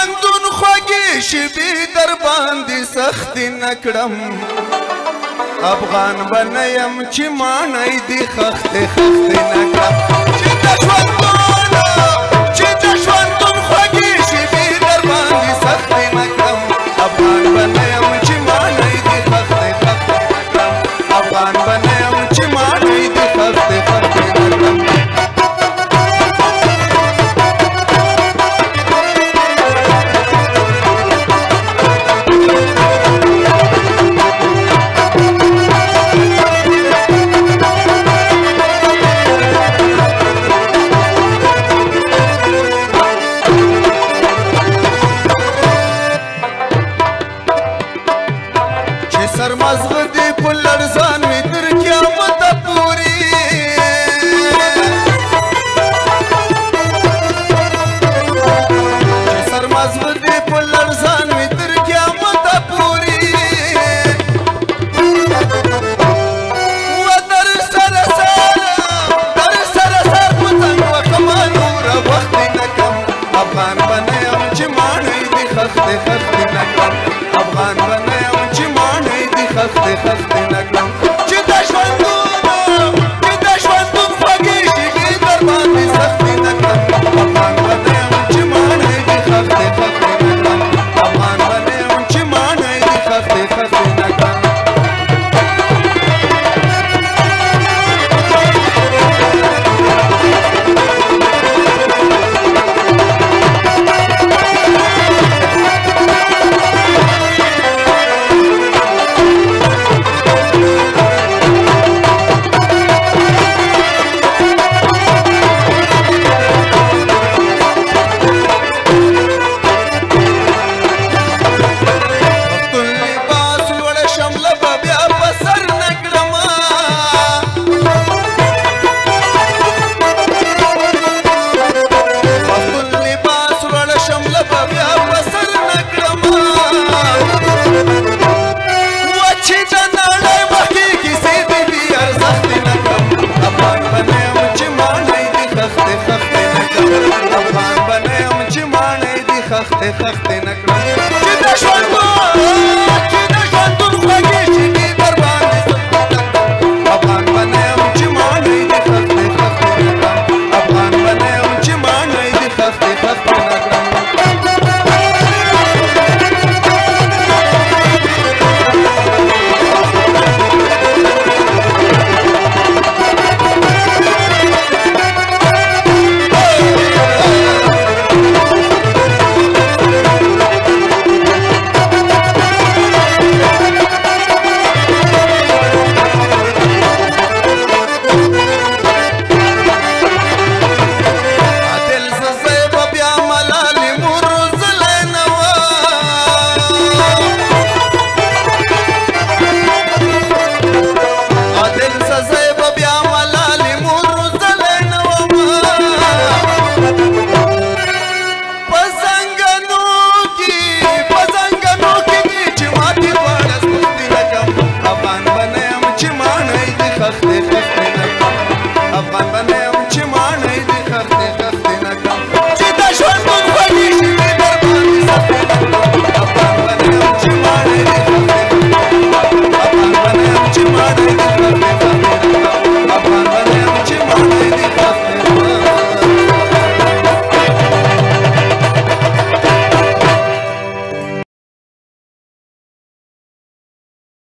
ژوندون خوږې شېبې در باندې سختې نه کړم افغان به نه یم چې ماڼۍ دې خښتې خښتې نه کړم چې د ژوندون خوږې شېبې در باندې سختې نه کړم افغان به نه یم چې ماڼۍ دې خښتې خښتې نه کړم افغان به نه یم چې ماڼۍ دې خښتې خښتې نه کړم سرمزغه دې په لړزان وي تر قیامته پورې چې سرمزغه دې په لړزان وي تر قیامته پورې و در سره سر پتنګ وکړمه نوره وخت دې نه کړم افغان به نه یم چې ماڼۍ دې خښتې خښتې نه کړم افغان به نه یم چې ماڼۍ دې خښتې خښتې نه کړم چې د ژوندون خوږې شېبې در باندې سختې نه کړم افغان به نه یم چې ماڼۍ دې خښتې خښتې نه کړم افغان به نه یم چې ماڼۍ دې خښتې خښتې نه کړم خښتې خښتې